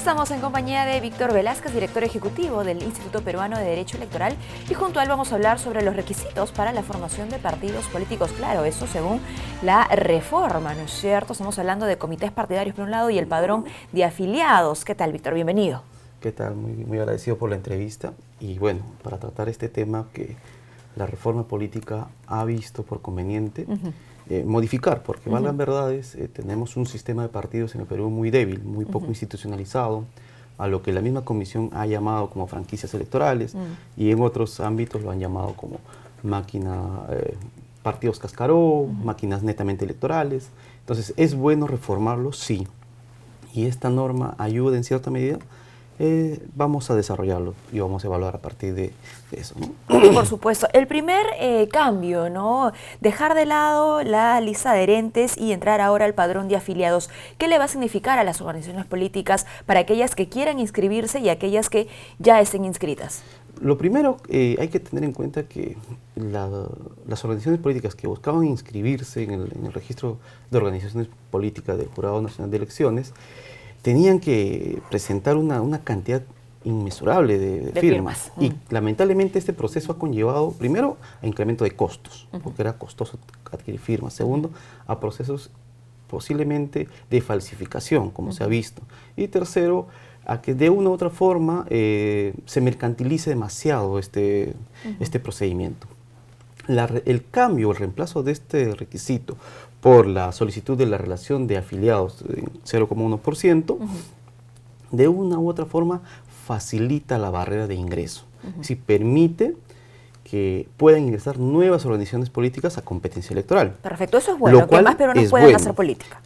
Estamos en compañía de Víctor Velázquez, director ejecutivo del Instituto Peruano de Derecho Electoral, y junto a él vamos a hablar sobre los requisitos para la formación de partidos políticos. Claro, eso según la reforma, ¿no es cierto? Estamos hablando de comités partidarios por un lado y el padrón de afiliados. ¿Qué tal, Víctor? Bienvenido. ¿Qué tal? Muy agradecido por la entrevista. Y bueno, para tratar este tema que la reforma política ha visto por conveniente modificar, porque valgan verdades, tenemos un sistema de partidos en el Perú muy débil, muy poco institucionalizado, a lo que la misma comisión ha llamado como franquicias electorales y en otros ámbitos lo han llamado como partidos cascarón, máquinas netamente electorales. Entonces, ¿es bueno reformarlo? Sí. Y esta norma ayuda en cierta medida. Vamos a desarrollarlo y vamos a evaluar a partir de eso, ¿no? Por supuesto. El primer cambio, ¿no? Dejar de lado la lista de adherentes y entrar ahora al padrón de afiliados. ¿Qué le va a significar a las organizaciones políticas para aquellas que quieran inscribirse y aquellas que ya estén inscritas? Lo primero, hay que tener en cuenta que las organizaciones políticas que buscaban inscribirse en el registro de organizaciones políticas del Jurado Nacional de Elecciones tenían que presentar una cantidad inmesurable de firmas. Y lamentablemente este proceso ha conllevado, primero, a incremento de costos, porque era costoso adquirir firmas. Segundo, a procesos posiblemente de falsificación, como se ha visto. Y tercero, a que de una u otra forma se mercantilice demasiado este procedimiento. El cambio, el reemplazo de este requisito por la solicitud de la relación de afiliados en 0,1%, de una u otra forma facilita la barrera de ingreso. Es decir, permite que puedan ingresar nuevas organizaciones políticas a competencia electoral. Perfecto, eso es bueno, que más peruanos puedan hacer política.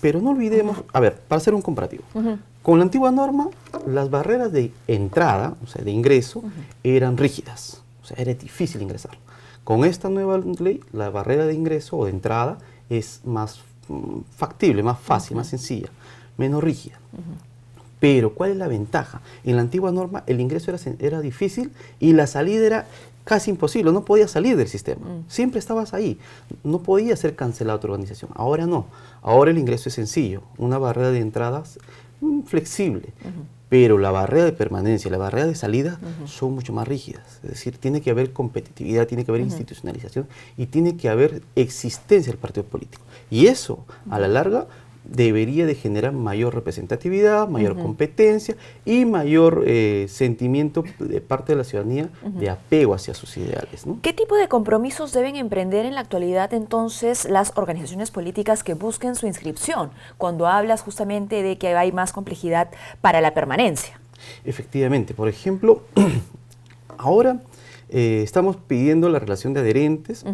Pero no olvidemos, a ver, para hacer un comparativo, con la antigua norma, las barreras de entrada, o sea, de ingreso, eran rígidas, o sea, era difícil ingresar. Con esta nueva ley, la barrera de ingreso o de entrada es más factible, más fácil, más sencilla, menos rígida. Pero, ¿cuál es la ventaja? En la antigua norma, el ingreso era difícil y la salida era casi imposible, no podías salir del sistema. Siempre estabas ahí, no podía ser cancelada tu organización. Ahora no, ahora el ingreso es sencillo, una barrera de entradas flexible. Pero la barrera de permanencia y la barrera de salida son mucho más rígidas. Es decir, tiene que haber competitividad, tiene que haber institucionalización y tiene que haber existencia del partido político. Y eso, a la larga, debería de generar mayor representatividad, mayor competencia y mayor sentimiento de parte de la ciudadanía de apego hacia sus ideales, ¿no? ¿Qué tipo de compromisos deben emprender en la actualidad entonces las organizaciones políticas que busquen su inscripción, cuando hablas justamente de que hay más complejidad para la permanencia? Efectivamente, por ejemplo, ahora estamos pidiendo la relación de adherentes,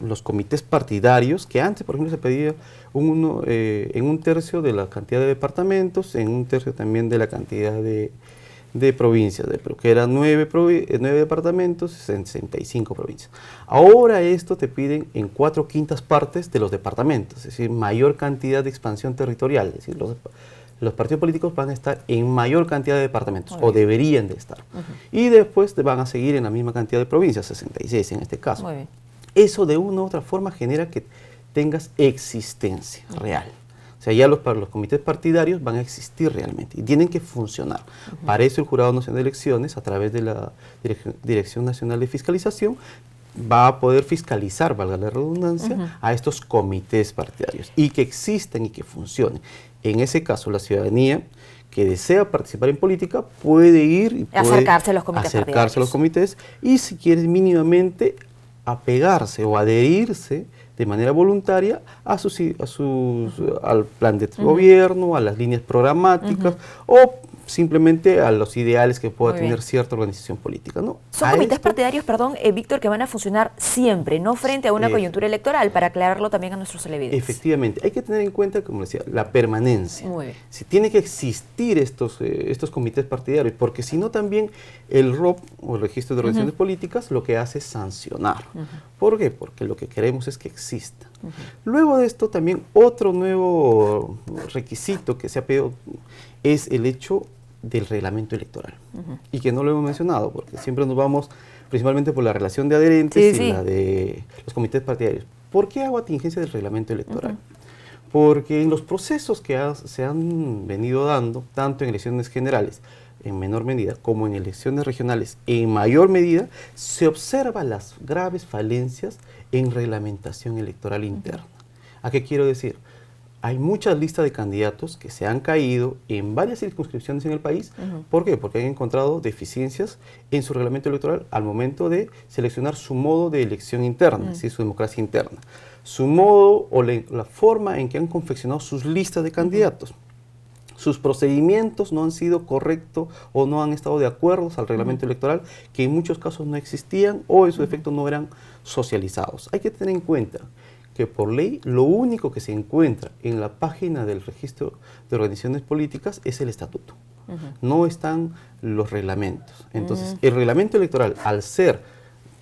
los comités partidarios, que antes, por ejemplo, se pedía en un tercio de la cantidad de departamentos, en un tercio también de la cantidad de provincias, pero que eran 9 departamentos, 65 provincias. Ahora esto te piden en 4/5 partes de los departamentos, es decir, mayor cantidad de expansión territorial, es decir, los partidos políticos van a estar en mayor cantidad de departamentos, o deberían de estar. Y después van a seguir en la misma cantidad de provincias, 66 en este caso. Muy bien. Eso de una u otra forma genera que tengas existencia real. O sea, ya los comités partidarios van a existir realmente y tienen que funcionar. Para eso el Jurado Nacional de Elecciones, a través de la Dirección Nacional de Fiscalización, va a poder fiscalizar, valga la redundancia, a estos comités partidarios y que existan y que funcionen. En ese caso, la ciudadanía que desea participar en política puede ir y puede acercarse a los comités y, si quiere, mínimamente apegarse o adherirse de manera voluntaria al plan de gobierno, a las líneas programáticas o simplemente a los ideales que pueda tener cierta organización política, ¿no? Son comités partidarios, perdón, Víctor, que van a funcionar siempre, no frente a una coyuntura electoral, para aclararlo también a nuestros televidentes. Efectivamente, hay que tener en cuenta, como decía, la permanencia. Muy bien. Si tiene que existir estos comités partidarios, porque si no también el ROP, o el Registro de Organizaciones Políticas, lo que hace es sancionar. ¿Por qué? Porque lo que queremos es que exista. Luego de esto, también otro nuevo requisito que se ha pedido es el hecho del reglamento electoral. Y que no lo hemos mencionado, porque siempre nos vamos principalmente por la relación de adherentes y la de los comités partidarios. ¿Por qué hago atingencia del reglamento electoral? Porque en los procesos que se han venido dando, tanto en elecciones generales, en menor medida, como en elecciones regionales, en mayor medida, se observan las graves falencias en reglamentación electoral interna. ¿A qué quiero decir? Hay muchas listas de candidatos que se han caído en varias circunscripciones en el país. ¿Por qué? Porque han encontrado deficiencias en su reglamento electoral al momento de seleccionar su modo de elección interna, es decir, su democracia interna. Su modo o la forma en que han confeccionado sus listas de candidatos. Sus procedimientos no han sido correctos o no han estado de acuerdo al reglamento electoral, que en muchos casos no existían o en su defecto no eran socializados. Hay que tener en cuenta que por ley lo único que se encuentra en la página del registro de organizaciones políticas es el estatuto. No están los reglamentos. Entonces, el reglamento electoral, al ser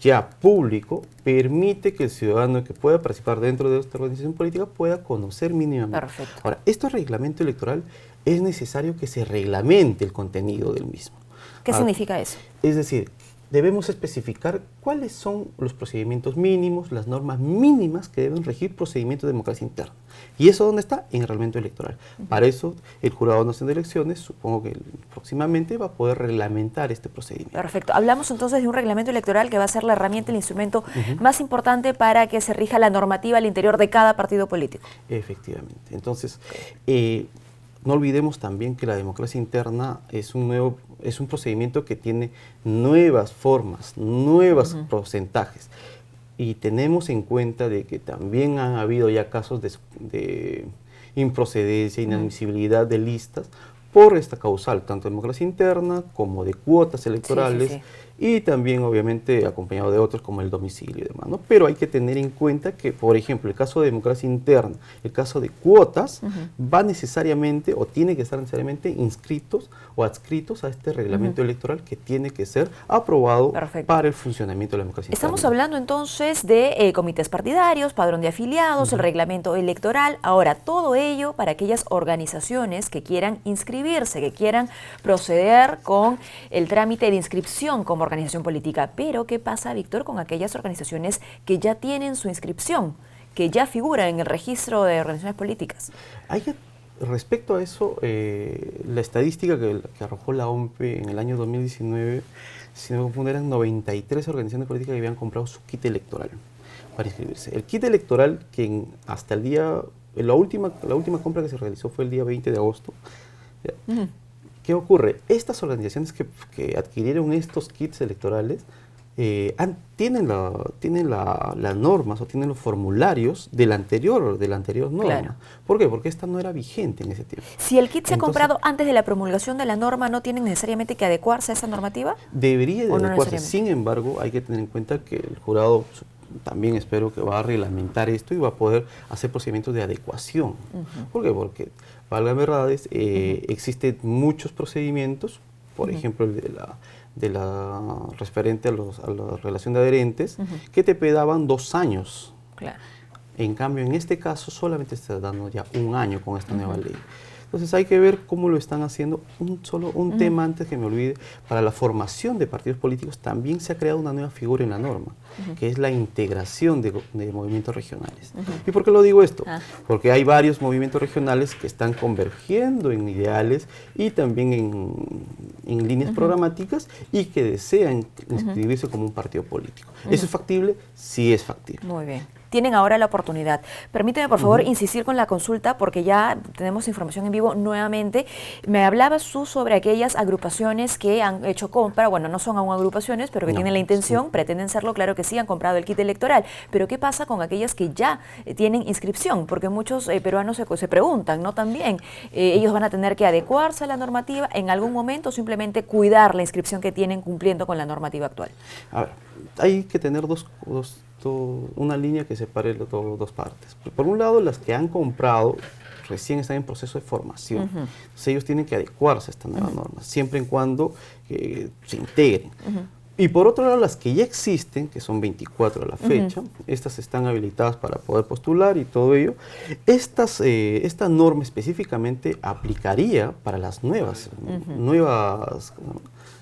ya público, permite que el ciudadano que pueda participar dentro de esta organización política pueda conocer mínimamente. Perfecto. Ahora, este reglamento electoral es necesario que se reglamente el contenido del mismo. ¿Qué significa eso? Es decir, debemos especificar cuáles son los procedimientos mínimos, las normas mínimas que deben regir procedimientos de democracia interna. ¿Y eso dónde está? En el reglamento electoral. Para eso, el Jurado Nacional de Elecciones, supongo que próximamente va a poder reglamentar este procedimiento. Perfecto. Hablamos entonces de un reglamento electoral que va a ser la herramienta, el instrumento más importante para que se rija la normativa al interior de cada partido político. Efectivamente. Entonces, no olvidemos también que la democracia interna es un procedimiento que tiene nuevas formas, nuevos porcentajes. Y tenemos en cuenta de que también han habido ya casos de improcedencia, inadmisibilidad de listas por esta causal, tanto de democracia interna como de cuotas electorales, y también obviamente acompañado de otros como el domicilio y demás, ¿no? Pero hay que tener en cuenta que, por ejemplo, el caso de democracia interna, el caso de cuotas, va necesariamente o tiene que estar necesariamente inscritos o adscritos a este reglamento electoral que tiene que ser aprobado para el funcionamiento de la democracia interna. Estamos hablando entonces de comités partidarios, padrón de afiliados, el reglamento electoral. Ahora, todo ello para aquellas organizaciones que quieran inscribirse, que quieran proceder con el trámite de inscripción como organización política. Pero, ¿qué pasa, Víctor, con aquellas organizaciones que ya tienen su inscripción, que ya figuran en el registro de organizaciones políticas? Respecto a eso, la estadística que arrojó la OMPE en el año 2019, si no me confundo, eran 93 organizaciones políticas que habían comprado su kit electoral para inscribirse. El kit electoral, que hasta el día, la última compra que se realizó fue el día 20 de agosto. ¿Qué ocurre? Estas organizaciones que adquirieron estos kits electorales tienen las normas o tienen los formularios de la anterior norma. Claro. ¿Por qué? Porque esta no era vigente en ese tiempo. Si el kit se ha comprado antes de la promulgación de la norma, ¿no tienen necesariamente que adecuarse a esa normativa? Debería de adecuarse. No, sin embargo, hay que tener en cuenta que el jurado también espero que va a reglamentar esto y va a poder hacer procedimientos de adecuación. ¿Por qué? Porque, valga verdades, existen muchos procedimientos, por ejemplo, el de la referente a la relación de adherentes, que te pedaban 2 años. Claro. En cambio, en este caso, solamente está dando ya 1 año con esta nueva ley. Entonces hay que ver cómo lo están haciendo. Un tema antes que me olvide, para la formación de partidos políticos también se ha creado una nueva figura en la norma, que es la integración de movimientos regionales. ¿Y por qué lo digo esto? Porque hay varios movimientos regionales que están convergiendo en ideales y también en líneas programáticas y que desean inscribirse como un partido político. ¿Eso es factible? Sí es factible. Muy bien. Tienen ahora la oportunidad. Permíteme, por favor, insistir con la consulta porque ya tenemos información en vivo nuevamente. Me hablabas tú sobre aquellas agrupaciones que han hecho compra, bueno, no son aún agrupaciones, pero que tienen la intención, pretenden serlo, claro que sí, han comprado el kit electoral. Pero ¿qué pasa con aquellas que ya tienen inscripción? Porque muchos peruanos se preguntan, ¿no? También, ellos van a tener que adecuarse a la normativa en algún momento o simplemente cuidar la inscripción que tienen cumpliendo con la normativa actual. A ver, hay que tener una línea que separe las dos partes. Por un lado, las que han comprado recién están en proceso de formación. Entonces, ellos tienen que adecuarse a esta nueva norma, siempre y cuando se integren. Y por otro lado, las que ya existen, que son 24 a la fecha, estas están habilitadas para poder postular y todo ello. Esta norma específicamente aplicaría para las nuevas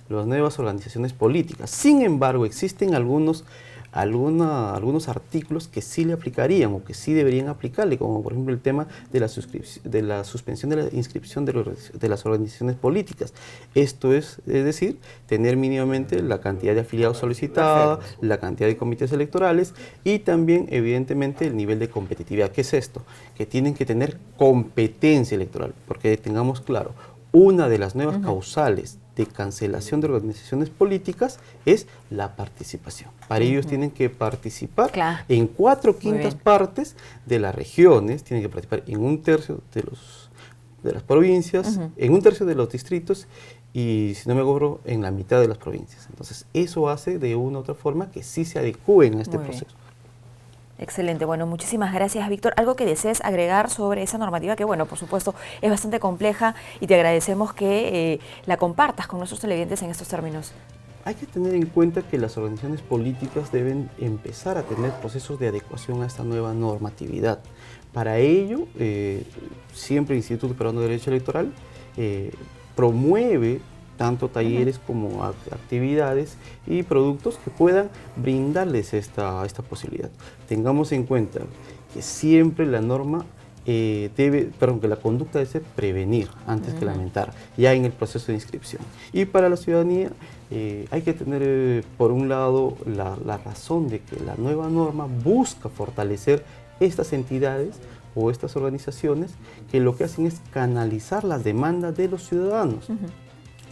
organizaciones políticas. Sin embargo, existen algunos algunos artículos que sí le aplicarían o que sí deberían aplicarle, como por ejemplo el tema de la suspensión de la inscripción de las organizaciones políticas. Esto es decir, tener mínimamente la cantidad de afiliados solicitada, la cantidad de comités electorales y también evidentemente el nivel de competitividad. ¿Qué es esto? Que tienen que tener competencia electoral, porque tengamos claro, una de las nuevas causales de cancelación de organizaciones políticas es la participación. Para ellos tienen que participar en 4/5 partes de las regiones, tienen que participar en 1/3 de las provincias, en 1/3 de los distritos y, si no me equivoco, en la mitad de las provincias. Entonces, eso hace de una u otra forma que sí se adecúen a este proceso. Excelente. Bueno, muchísimas gracias, Víctor. ¿Algo que desees agregar sobre esa normativa que, bueno, por supuesto, es bastante compleja y te agradecemos que la compartas con nuestros televidentes en estos términos? Hay que tener en cuenta que las organizaciones políticas deben empezar a tener procesos de adecuación a esta nueva normatividad. Para ello, siempre el Instituto Peruano de Derecho Electoral promueve tanto talleres como actividades y productos que puedan brindarles esta posibilidad. Tengamos en cuenta que siempre la norma que la conducta debe ser prevenir antes que lamentar, ya en el proceso de inscripción. Y para la ciudadanía hay que tener, por un lado, la razón de que la nueva norma busca fortalecer estas entidades o estas organizaciones que lo que hacen es canalizar las demandas de los ciudadanos.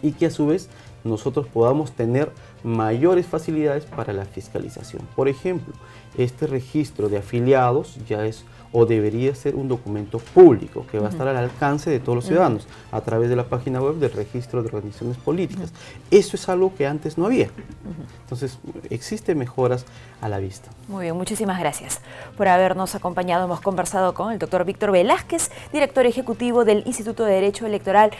Y que a su vez nosotros podamos tener mayores facilidades para la fiscalización. Por ejemplo, este registro de afiliados ya es o debería ser un documento público que va a estar al alcance de todos los ciudadanos a través de la página web del registro de organizaciones políticas. Eso es algo que antes no había. Entonces, existen mejoras a la vista. Muy bien, muchísimas gracias por habernos acompañado. Hemos conversado con el doctor Víctor Velázquez, director ejecutivo del Instituto de Derecho Electoral.